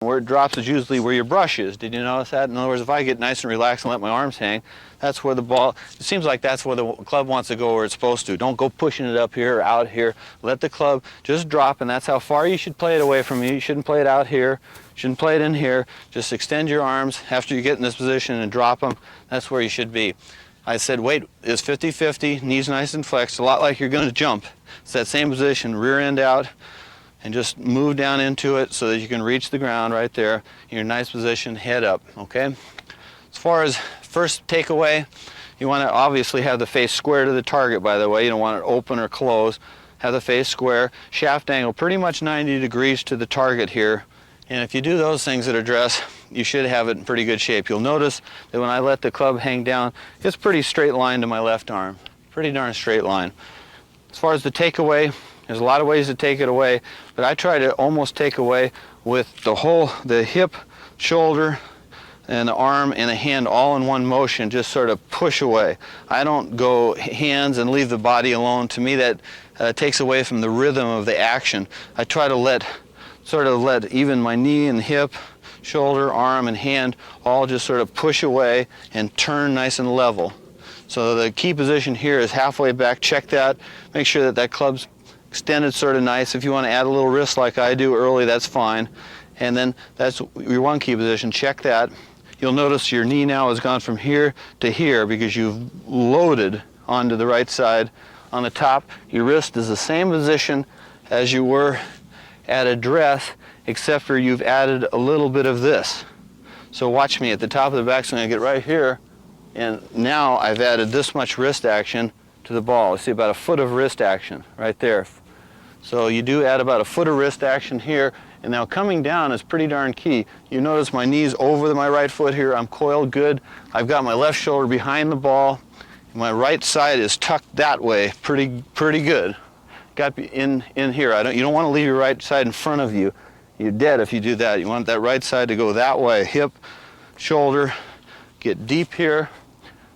Where it drops is usually where your brush is. Did you notice that? In other words, if I get nice and relaxed and let my arms hang, that's where the ball, it seems like that's where the club wants to go where it's supposed to. Don't go pushing it up here or out here. Let the club just drop, and that's how far you should play it away from you. You shouldn't play it out here. You shouldn't play it in here. Just extend your arms after you get in this position and drop them. That's where you should be. I said weight is 50-50, knees nice and flexed, a lot like you're going to jump. It's that same position, rear end out, and just move down into it so that you can reach the ground right there in your nice position, head up, okay? As far as first takeaway, you want to obviously have the face square to the target, by the way. You don't want it open or closed. Have the face square, shaft angle pretty much 90 degrees to the target here. And if you do those things at address, you should have it in pretty good shape. You'll notice that when I let the club hang down, it's pretty straight line to my left arm. Pretty darn straight line. As far as the takeaway, there's a lot of ways to take it away, but I try to almost take away with the hip, shoulder, and the arm and the hand all in one motion, just sort of push away. I don't go hands and leave the body alone. To me, that takes away from the rhythm of the action. I try to let even my knee and hip, shoulder, arm, and hand all just sort of push away and turn nice and level. So the key position here is halfway back. Check that. Make sure that that club's extended sort of nice. If you want to add a little wrist like I do early, that's fine. And then that's your one key position. Check that. You'll notice your knee now has gone from here to here because you've loaded onto the right side. On the top, your wrist is the same position as you were at address, except for you've added a little bit of this. So watch me at the top of the backswing. I get right here, and now I've added this much wrist action to the ball. You see about a foot of wrist action right there. So you do add about a foot of wrist action here, and now coming down is pretty darn key. You notice my knee's over my right foot here. I'm coiled good. I've got my left shoulder behind the ball. My right side is tucked that way, pretty good. Got in here. You don't want to leave your right side in front of you. You're dead if you do that. You want that right side to go that way. Hip, shoulder, get deep here.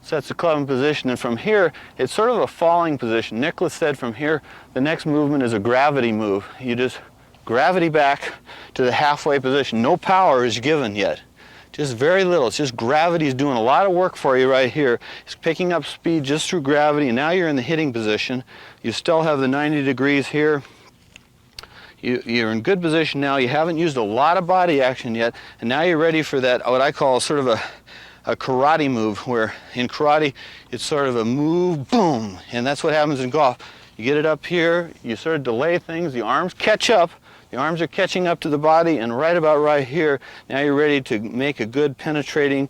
Sets the club in position, and from here it's sort of a falling position. Nicholas said from here the next movement is a gravity move. You just gravity back to the halfway position. No power is given yet, just very little. It's just gravity is doing a lot of work for you right here. It's picking up speed just through gravity, and now you're in the hitting position. You still have the 90 degrees here. You're in good position now. You haven't used a lot of body action yet, and now you're ready for that, what I call sort of a karate move, where in karate it's sort of a move, boom, and that's what happens in golf. You get it up here, you sort of delay things, the arms catch up, the arms are catching up to the body, and right about right here, now you're ready to make a good penetrating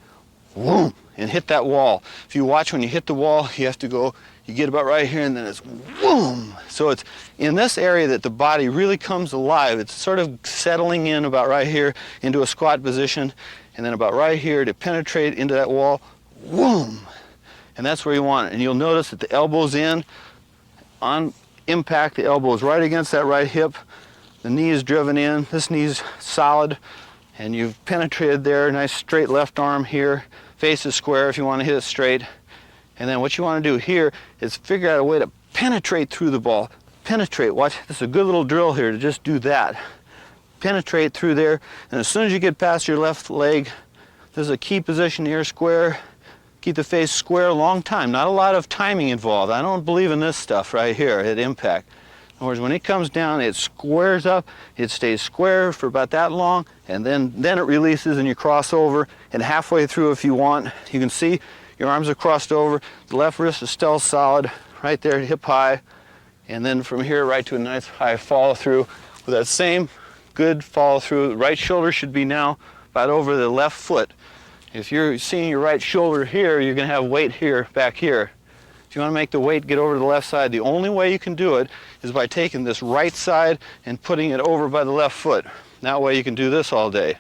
whoom and hit that wall. If you watch when you hit the wall, you have to go, you get about right here and then it's whoom. So it's in this area that the body really comes alive. It's sort of settling in about right here into a squat position, and then about right here to penetrate into that wall, whoom. And that's where you want it. And you'll notice that the elbow's in, on impact, the elbow is right against that right hip. The knee is driven in, this knee's solid, and you've penetrated there. Nice straight left arm here. Face is square if you want to hit it straight. And then what you want to do here is figure out a way to penetrate through the ball. Penetrate, watch, this is a good little drill here to just do that. Penetrate through there, and as soon as you get past your left leg, there's a key position here, square. Keep the face square a long time. Not a lot of timing involved. I don't believe in this stuff right here at impact. In other words, when it comes down, it squares up, it stays square for about that long, and then it releases and you cross over, and halfway through if you want, you can see your arms are crossed over, the left wrist is still solid, right there, hip high, and then from here right to a nice high follow through with that same good follow through. The right shoulder should be now about over the left foot. If you're seeing your right shoulder here, you're going to have weight here, back here. If you want to make the weight get over to the left side, the only way you can do it is by taking this right side and putting it over by the left foot. That way you can do this all day.